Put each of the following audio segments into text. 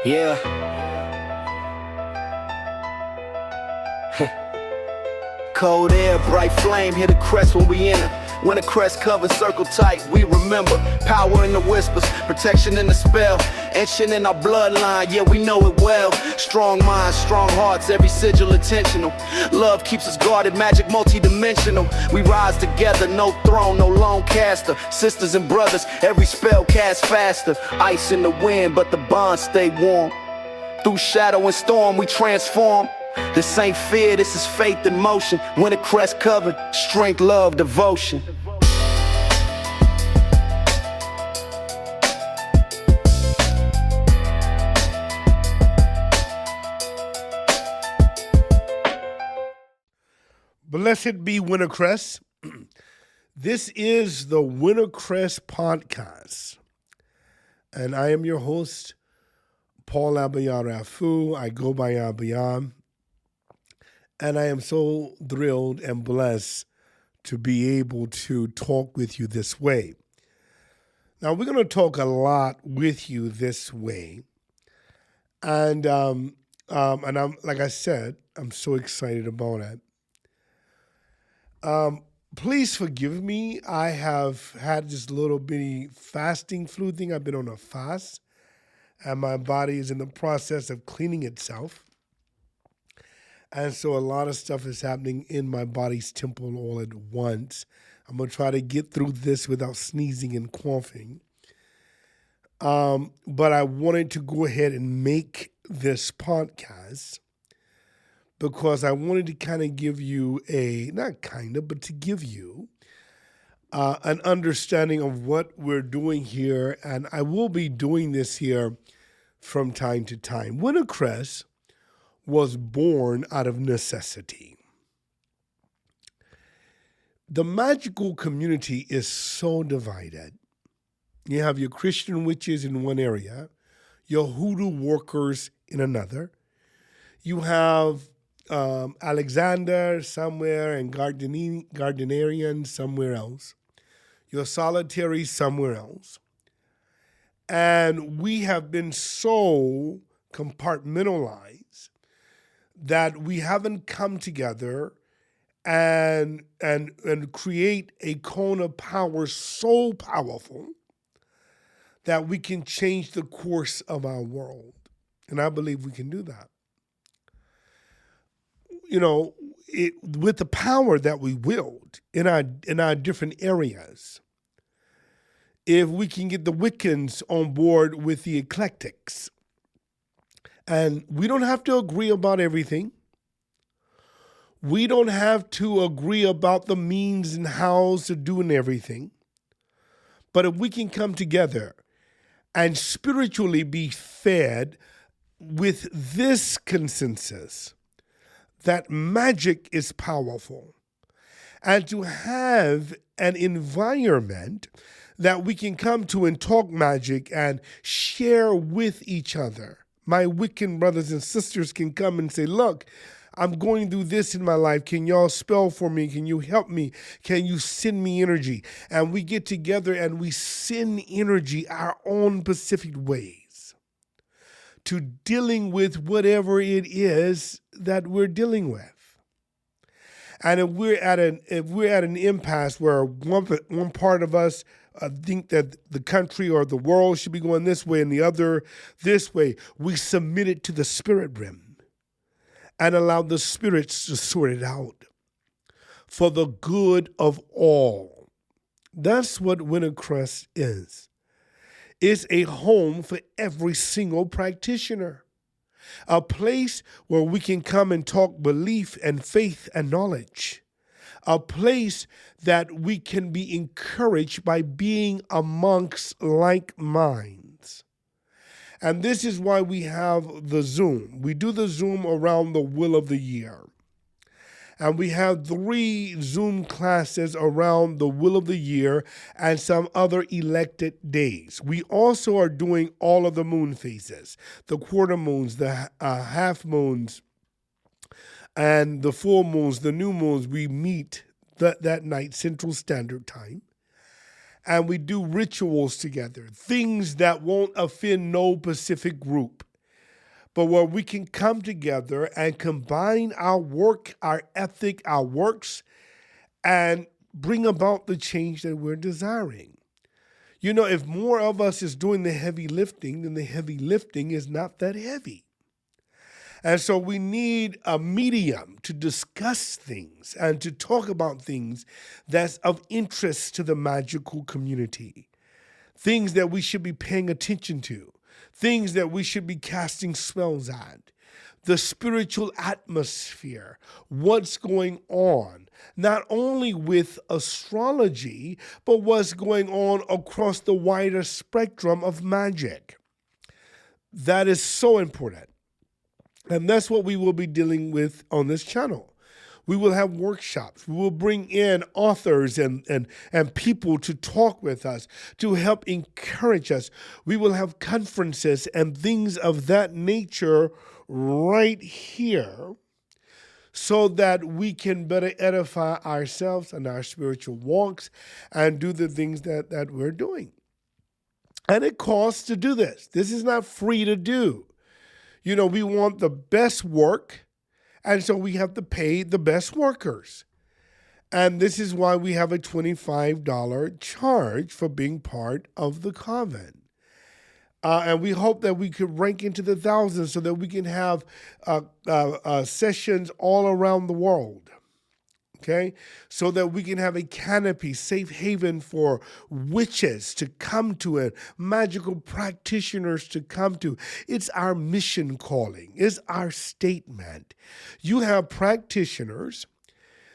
Yeah. Cold air, bright flame, hit a crest when we enter. When the crest covers, circle tight, we remember. Power in the whispers, protection in the spell. Etching in our bloodline, yeah, we know it well. Strong minds, strong hearts, every sigil intentional. Love keeps us guarded, magic multi-dimensional. We rise together, no throne, no lone caster. Sisters and brothers, every spell cast faster. Ice in the wind, but the bonds stay warm. Through shadow and storm, we transform. This ain't fear, this is faith in motion. When the crest covered, strength, love, devotion. Blessed be Wintercrest. This is the Wintercrest podcast. And I am your host, Paul Abayarafu. I go by Abayam. And I am so thrilled and blessed to be able to talk with you this way. Now, we're going to talk a lot with you this way. And I'm, like I said, I'm so excited about it. Please forgive me. I have had this little bitty fasting flu thing. I've been on a fast, and my body is in the process of cleaning itself. And so a lot of stuff is happening in my body's temple all at once. I'm going to try to get through this without sneezing and coughing. But I wanted to go ahead and make this podcast because I wanted to kind of give you but to give you an understanding of what we're doing here. And I will be doing this here from time to time. Wintercrest was born out of necessity. The magical community is so divided. You have your Christian witches in one area, your hoodoo workers in another. You have Alexander somewhere and Gardnerian somewhere else. Your solitary somewhere else. And we have been so compartmentalized that we haven't come together and create a cone of power so powerful that we can change the course of our world. And I believe we can do that. You know, with the power that we wield in our different areas, if we can get the Wiccans on board with the eclectics, and we don't have to agree about everything. We don't have to agree about the means and hows of doing everything. But if we can come together and spiritually be fed with this consensus that magic is powerful, and to have an environment that we can come to and talk magic and share with each other. My Wiccan brothers and sisters can come and say, look, I'm going through this in my life. Can y'all spell for me? Can you help me? Can you send me energy? And we get together and we send energy our own specific ways to dealing with whatever it is that we're dealing with. And if we're at an impasse where one part of us think that the country or the world should be going this way and the other this way, we submit it to the spirit realm and allow the spirits to sort it out for the good of all. That's what Wintercrest is. It's a home for every single practitioner. A place where we can come and talk belief and faith and knowledge. A place that we can be encouraged by being amongst like minds. And this is why we have the Zoom. We do the Zoom around the Will of the Year. And we have 3 Zoom classes around the Will of the Year and some other elected days. We also are doing all of the moon phases, the quarter moons, the half moons, and the full moons, the new moons. We meet that night, Central Standard Time. and we do rituals together, things that won't offend no specific group. but where we can come together and combine our work, our ethic, our works, and bring about the change that we're desiring. You know, if more of us is doing the heavy lifting, then the heavy lifting is not that heavy. And so we need a medium to discuss things and to talk about things that's of interest to the magical community, things that we should be paying attention to, things that we should be casting spells at, the spiritual atmosphere, what's going on, not only with astrology, but what's going on across the wider spectrum of magic. That is so important. And that's what we will be dealing with on this channel. We will have workshops. We will bring in authors and people to talk with us, to help encourage us. We will have conferences and things of that nature right here so that we can better edify ourselves and our spiritual walks and do the things that we're doing. And it costs to do this. This is not free to do. You know, we want the best work, and so we have to pay the best workers. And this is why we have a $25 charge for being part of the Coven. And we hope that we could rank into the thousands so that we can have sessions all around the world. Okay, so that we can have a canopy, safe haven for witches to come to it, magical practitioners to come to. It's our mission calling. It's our statement. You have practitioners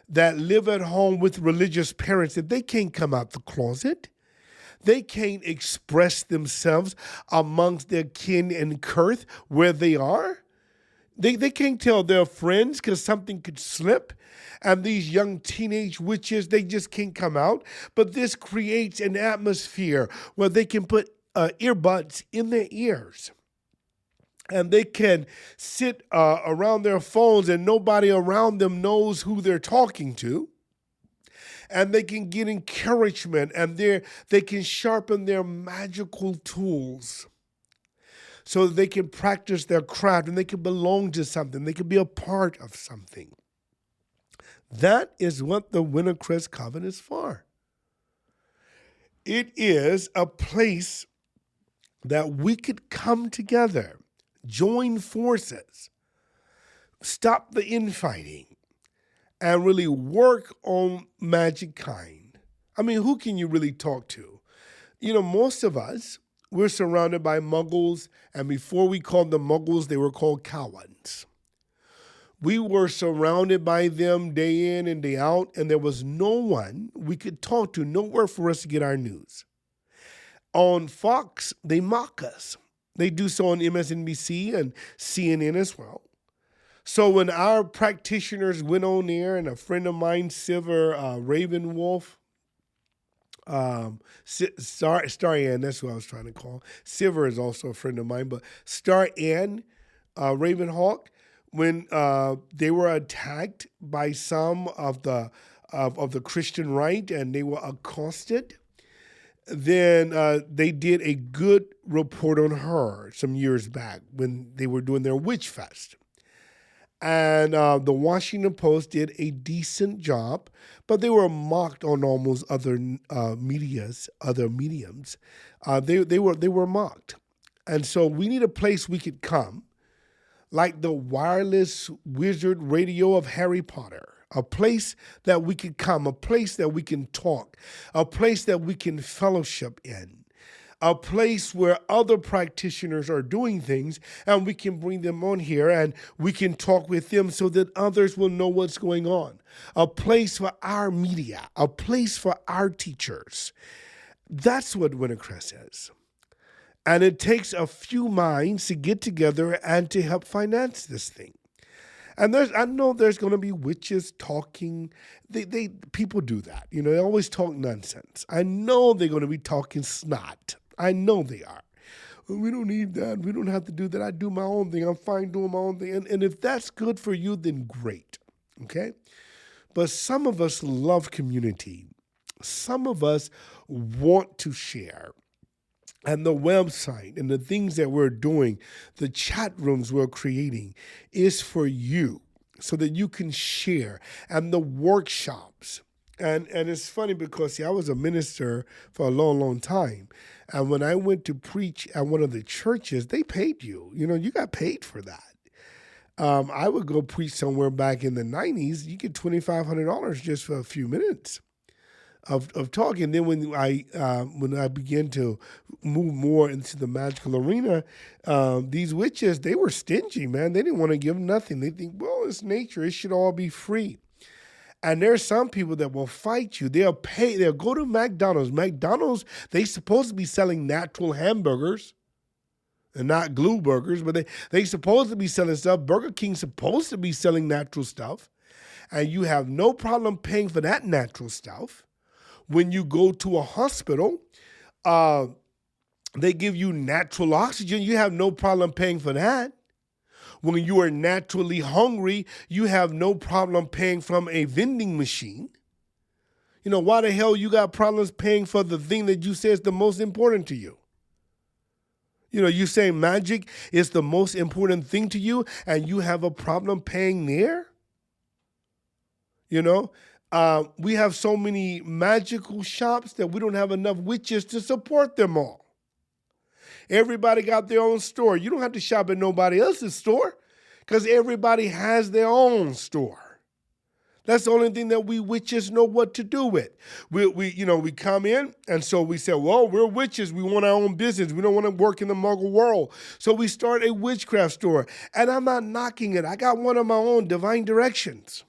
that live at home with religious parents that they can't come out the closet. They can't express themselves amongst their kin and girth where they are. They can't tell their friends because something could slip. And these young teenage witches, they just can't come out. But this creates an atmosphere where they can put earbuds in their ears. And they can sit around their phones and nobody around them knows who they're talking to. And they can get encouragement and they can sharpen their magical tools so that they can practice their craft and they can belong to something. They can be a part of something. That is what the Wintercrest Coven is for. It is a place that we could come together, join forces, stop the infighting, and really work on magic kind. I mean, who can you really talk to? You know, most of us, we're surrounded by muggles, and before we called them muggles, they were called Cowans. We were surrounded by them day in and day out, and there was no one we could talk to, nowhere for us to get our news. On Fox, they mock us. They do so on MSNBC and CNN as well. So when our practitioners went on there, and a friend of mine, Silver Ravenwolf, Star Ann, that's what I was trying to call. Silver is also a friend of mine, but Star Ann, Ravenhawk, when they were attacked by some of the Christian right and they were accosted, then they did a good report on her some years back when they were doing their Witch Fest. And the Washington Post did a decent job, but they were mocked on almost other mediums. They were mocked. And so we need a place we could come, like the wireless wizard radio of Harry Potter, a place that we could come, a place that we can talk, a place that we can fellowship in, a place where other practitioners are doing things and we can bring them on here and we can talk with them so that others will know what's going on, a place for our media, a place for our teachers. That's what Wintercrest is. And it takes a few minds to get together and to help finance this thing. And I know there's going to be witches talking. People do that. You know, they always talk nonsense. I know they're going to be talking snot. I know they are. We don't need that. We don't have to do that. I do my own thing. I'm fine doing my own thing. And if that's good for you, then great. Okay? But some of us love community. Some of us want to share. and the website and the things that we're doing, the chat rooms we're creating is for you so that you can share, and the workshops. And it's funny because see, I was a minister for a long, long time. And when I went to preach at one of the churches, they paid you. You got paid for that. I would go preach somewhere back in the 90s. You get $2,500 just for a few minutes of talking. Then when I began to move more into the magical arena, these witches, they were stingy, man. They didn't want to give nothing. They think, well, it's nature. It should all be free. And there's some people that will fight you. They'll pay. They'll go to McDonald's. McDonald's, they supposed to be selling natural hamburgers and not glue burgers, but they supposed to be selling stuff. Burger King's supposed to be selling natural stuff. And you have no problem paying for that natural stuff. When you go to a hospital, they give you natural oxygen. You have no problem paying for that. When you are naturally hungry, you have no problem paying from a vending machine. Why the hell you got problems paying for the thing that you say is the most important to you? You say magic is the most important thing to you, and you have a problem paying there? We have so many magical shops that we don't have enough witches to support them all. Everybody got their own store. You don't have to shop at nobody else's store because everybody has their own store. That's the only thing that we witches know what to do with. We come in, and so we say, well, we're witches. We want our own business. We don't want to work in the muggle world. So we start a witchcraft store. And I'm not knocking it. I got one of my own, Divine Directions.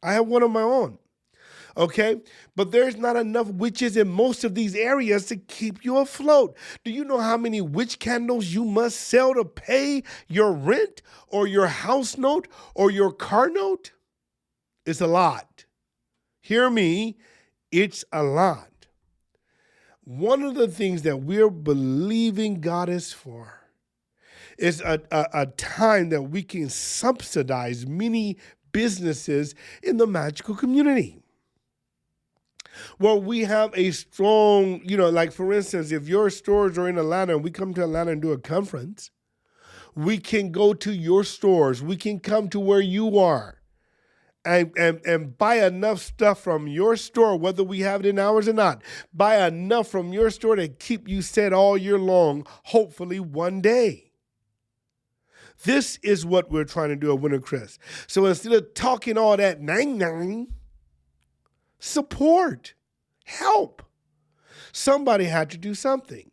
I have one of my own. Okay, but there's not enough witches in most of these areas to keep you afloat. Do you know how many witch candles you must sell to pay your rent or your house note or your car note? It's a lot. Hear me, it's a lot. One of the things that we're believing God is for is a time that we can subsidize many businesses in the magical community. Well, we have a strong, like for instance, if your stores are in Atlanta and we come to Atlanta and do a conference, we can go to your stores. We can come to where you are and buy enough stuff from your store, whether we have it in ours or not. Buy enough from your store to keep you set all year long, hopefully one day. This is what we're trying to do at Winter Crest. So instead of talking all that nang, support, help. Somebody had to do something.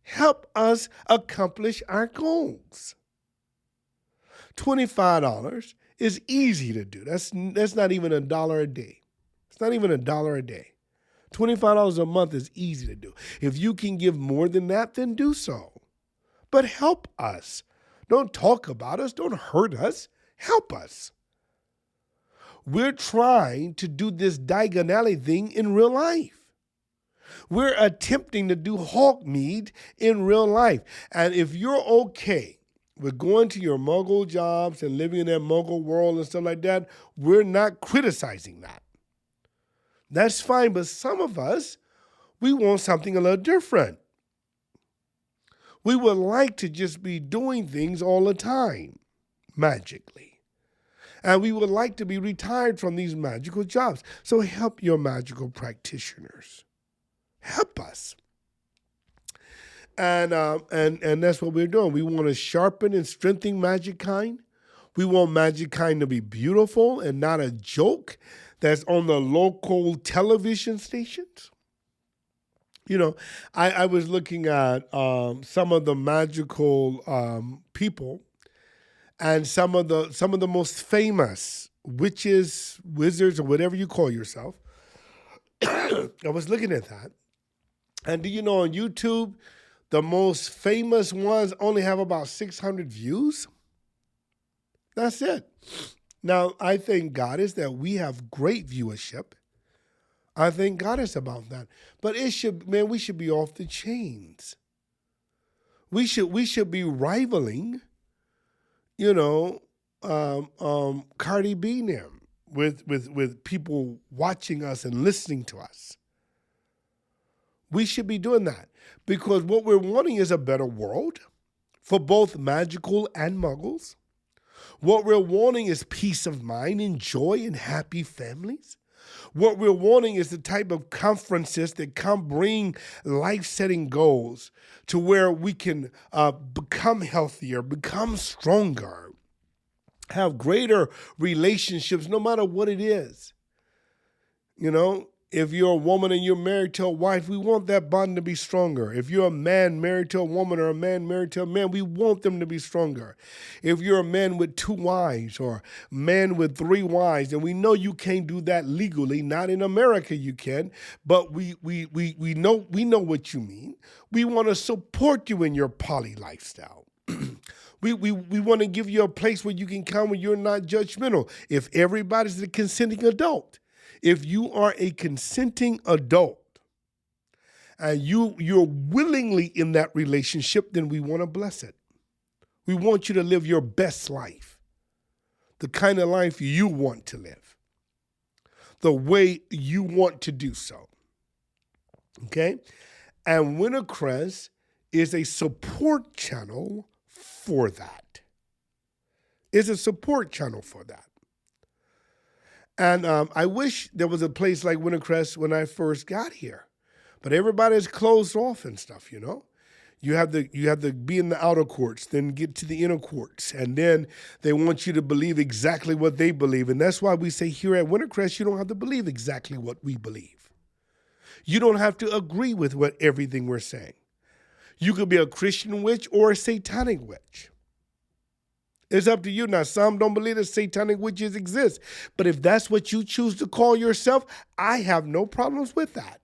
Help us accomplish our goals. $25 is easy to do. That's not even $1 a day. It's not even $1 a day. $25 a month is easy to do. If you can give more than that, then do so. But help us. Don't talk about us. Don't hurt us. Help us. We're trying to do this Diagon thing in real life. We're attempting to do Hawkmead in real life. And if you're okay with going to your muggle jobs and living in that muggle world and stuff like that, we're not criticizing that. That's fine, but some of us, we want something a little different. We would like to just be doing things all the time, magically. And we would like to be retired from these magical jobs. So help your magical practitioners. Help us. And that's what we're doing. We want to sharpen and strengthen Magikind. We want Magikind to be beautiful and not a joke that's on the local television stations. I was looking at some of the magical people. And some of the most famous witches, wizards, or whatever you call yourself, I was looking at that. And do you know on YouTube, the most famous ones only have about 600 views? That's it. Now, I thank God is that we have great viewership. I thank God is about that. But we should be off the chains. We should be rivaling Cardi B and them with people watching us and listening to us. We should be doing that because what we're wanting is a better world for both magical and muggles. What we're wanting is peace of mind and joy and happy families. What we're wanting is the type of conferences that can bring life-setting goals to where we can become healthier, become stronger, have greater relationships, no matter what it is. You know, if you're a woman and you're married to a wife, we want that bond to be stronger. If you're a man married to a woman or a man married to a man, we want them to be stronger. If you're a man with 2 wives or a man with 3 wives, and we know you can't do that legally, not in America you can, but we know what you mean. We want to support you in your poly lifestyle. We want to give you a place where you can come where you're not judgmental. If everybody's a consenting adult, if you are a consenting adult and you're willingly in that relationship, then we want to bless it. We want you to live your best life, the kind of life you want to live, the way you want to do so. Okay? And Wintercrest is a support channel for that. It's a support channel for that. And I wish there was a place like Wintercrest when I first got here, but everybody's closed off and stuff. You know, you have to be in the outer courts, then get to the inner courts, and then they want you to believe exactly what they believe, and that's why we say here at Wintercrest, you don't have to believe exactly what we believe. You don't have to agree with everything we're saying. You could be a Christian witch or a satanic witch. It's up to you. Now, some don't believe that satanic witches exist, but if that's what you choose to call yourself, I have no problems with that.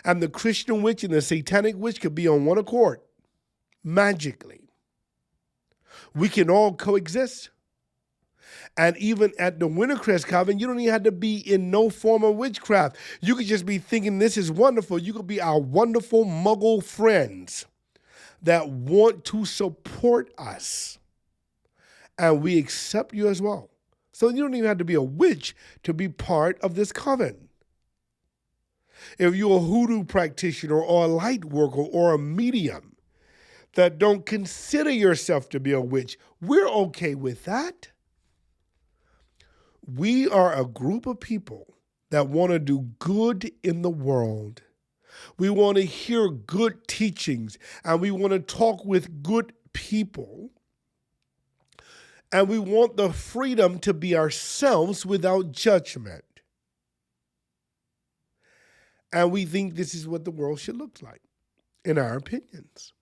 And the Christian witch and the satanic witch could be on one accord, magically. We can all coexist. And even at the Wintercrest Coven, you don't even have to be in no form of witchcraft. You could just be thinking this is wonderful. You could be our wonderful muggle friends that want to support us. And we accept you as well. So you don't even have to be a witch to be part of this coven. If you're a hoodoo practitioner or a light worker or a medium that don't consider yourself to be a witch, we're okay with that. We are a group of people that want to do good in the world. We want to hear good teachings, and we want to talk with good people. And we want the freedom to be ourselves without judgment. And we think this is what the world should look like, in our opinions.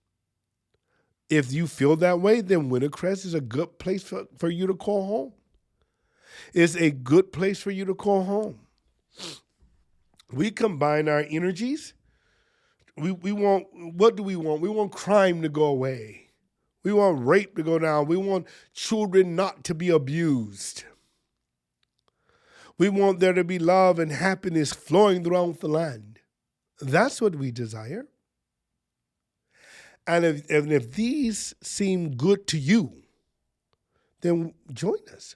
If you feel that way, then Wintercrest is a good place for you to call home. It's a good place for you to call home. We combine our energies. We want, what do we want? We want crime to go away. We want rape to go down. We want children not to be abused. We want there to be love and happiness flowing throughout the land. That's what we desire. And if these seem good to you, then join us.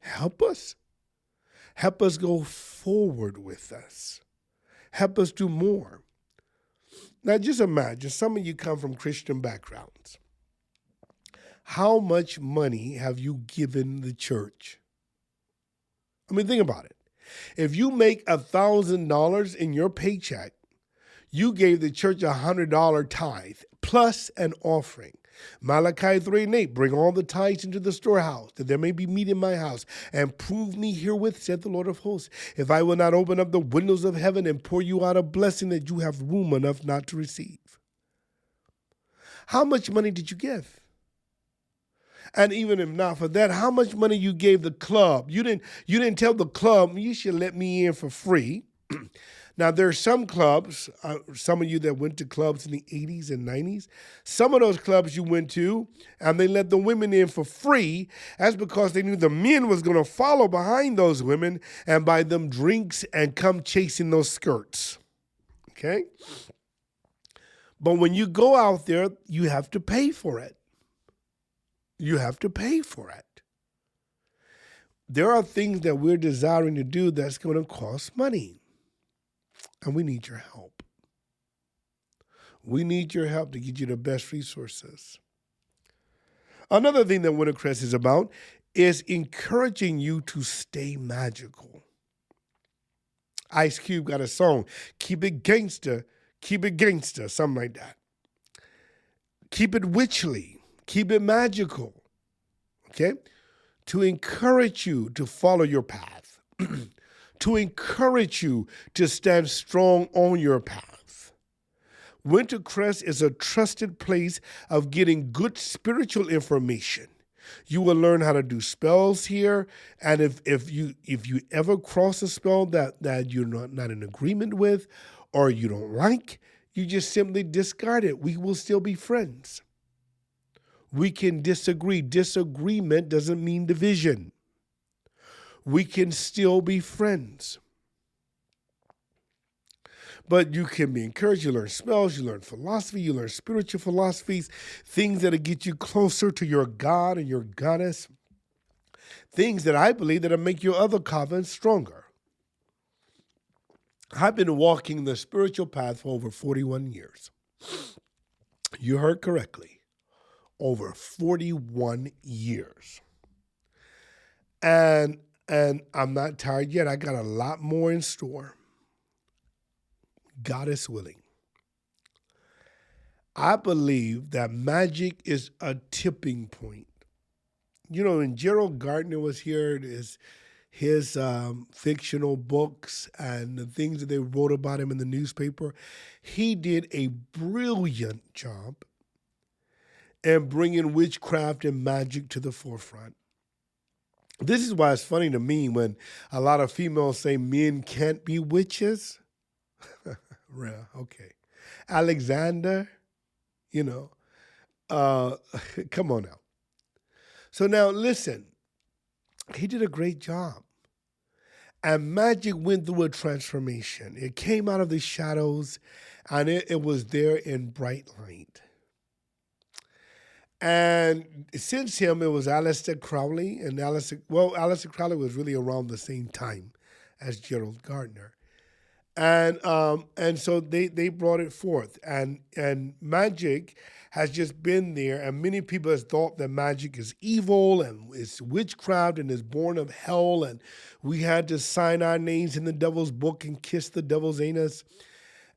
Help us. Help us go forward with us. Help us do more. Now just imagine, some of you come from Christian backgrounds. How much money have you given the church? I mean, think about it. If you make $1,000 in your paycheck, you gave the church $100 tithe plus an offering. Malachi 3:8, bring all the tithes into the storehouse, that there may be meat in my house, and prove me herewith, said the Lord of hosts, if I will not open up the windows of heaven and pour you out a blessing that you have room enough not to receive. How much money did you give? And even if not for that, how much money you gave the club? You didn't tell the club, you should let me in for free. Now, there are some clubs, some of you that went to clubs in the 80s and 90s, some of those clubs you went to, and they let the women in for free. That's because they knew the men was going to follow behind those women and buy them drinks and come chasing those skirts. Okay? But when you go out there, you have to pay for it. You have to pay for it. There are things that we're desiring to do that's going to cost money. And we need your help. We need your help to get you the best resources. Another thing that Wintercrest is about is encouraging you to stay magical. Ice Cube got a song, keep it gangster, something like that. Keep it witchly, keep it magical, okay? To encourage you to follow your path, to encourage you to stand strong on your path. Wintercrest is a trusted place of getting good spiritual information. You will learn how to do spells here, and if you ever cross a spell that you're not in agreement with or you don't like, you just simply discard it. We will still be friends. We can disagree. Disagreement doesn't mean division. We can still be friends. But you can be encouraged. You learn spells, you learn philosophy, you learn spiritual philosophies, things that'll get you closer to your God and your goddess, things that I believe that'll make your other covenants stronger. I've been walking the spiritual path for over 41 years. You heard correctly, over 41 years. And I'm not tired yet. I got a lot more in store. God is willing. I believe that magic is a tipping point. You know, when Gerald Gardner was here, his fictional books and the things that they wrote about him in the newspaper, he did a brilliant job in bringing witchcraft and magic to the forefront. This is why it's funny to me when a lot of females say men can't be witches. Okay. Alexander, come on now. So now listen, he did a great job. And magic went through a transformation. It came out of the shadows and it was there in bright light. And since him, it was Aleister Crowley. And Aleister Crowley was really around the same time as Gerald Gardner. And so they brought it forth. And magic has just been there. And many people have thought that magic is evil and it's witchcraft and is born of hell. And we had to sign our names in the devil's book and kiss the devil's anus.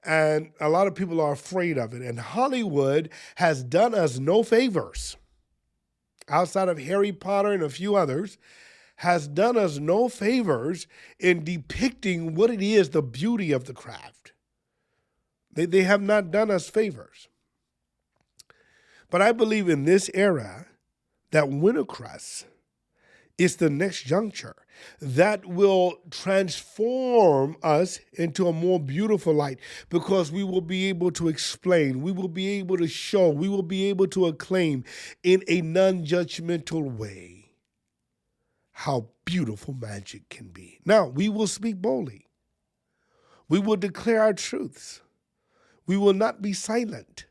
And a lot of people are afraid of it. And Hollywood has done us no favors. Outside of Harry Potter and a few others, has done us no favors in depicting what it is, the beauty of the craft. They have not done us favors. But I believe in this era that Wintercrest is the next juncture that will transform us into a more beautiful light, because we will be able to explain, we will be able to show, we will be able to acclaim in a non-judgmental way how beautiful magic can be. Now, we will speak boldly. We will declare our truths. We will not be silent.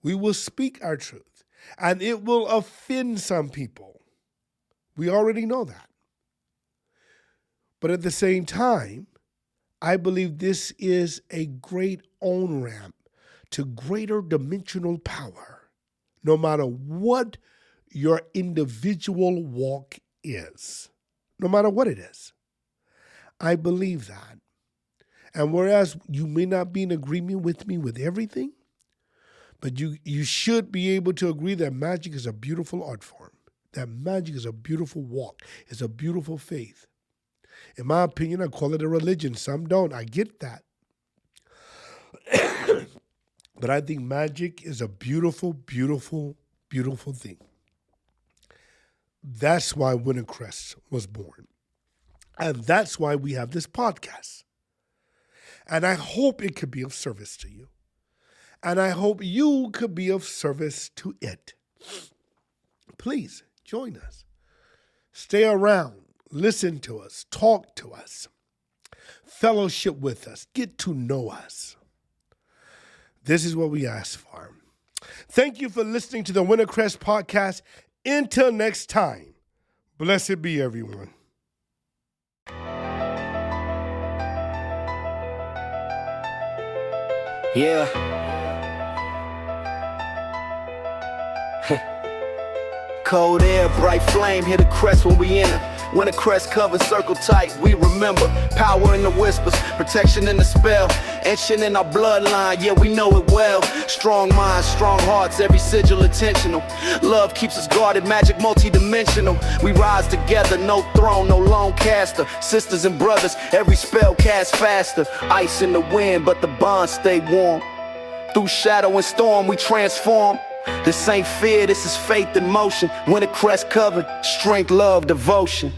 We will speak our truth. And it will offend some people. We already know that. But at the same time, I believe this is a great on-ramp to greater dimensional power, no matter what your individual walk is, no matter what it is. I believe that. And whereas you may not be in agreement with me with everything, but you should be able to agree that magic is a beautiful art form, that magic is a beautiful walk, it's a beautiful faith. In my opinion, I call it a religion. Some don't. I get that. But I think magic is a beautiful, beautiful, beautiful thing. That's why Wintercrest was born. And that's why we have this podcast. And I hope it could be of service to you. And I hope you could be of service to it. Please join us. Stay around. Listen to us. Talk to us. Fellowship with us. Get to know us. This is what we ask for. Thank you for listening to the Wintercrest podcast. Until next time, blessed be everyone. Yeah. Cold air, bright flame, hit a crest when we enter. When the crest covers circle tight, we remember. Power in the whispers, protection in the spell. Etching in our bloodline, yeah, we know it well. Strong minds, strong hearts, every sigil intentional. Love keeps us guarded, magic multi-dimensional. We rise together, no throne, no lone caster. Sisters and brothers, every spell cast faster. Ice in the wind, but the bonds stay warm. Through shadow and storm, we transform. This ain't fear, this is faith in motion. When the crest covered, strength, love, devotion.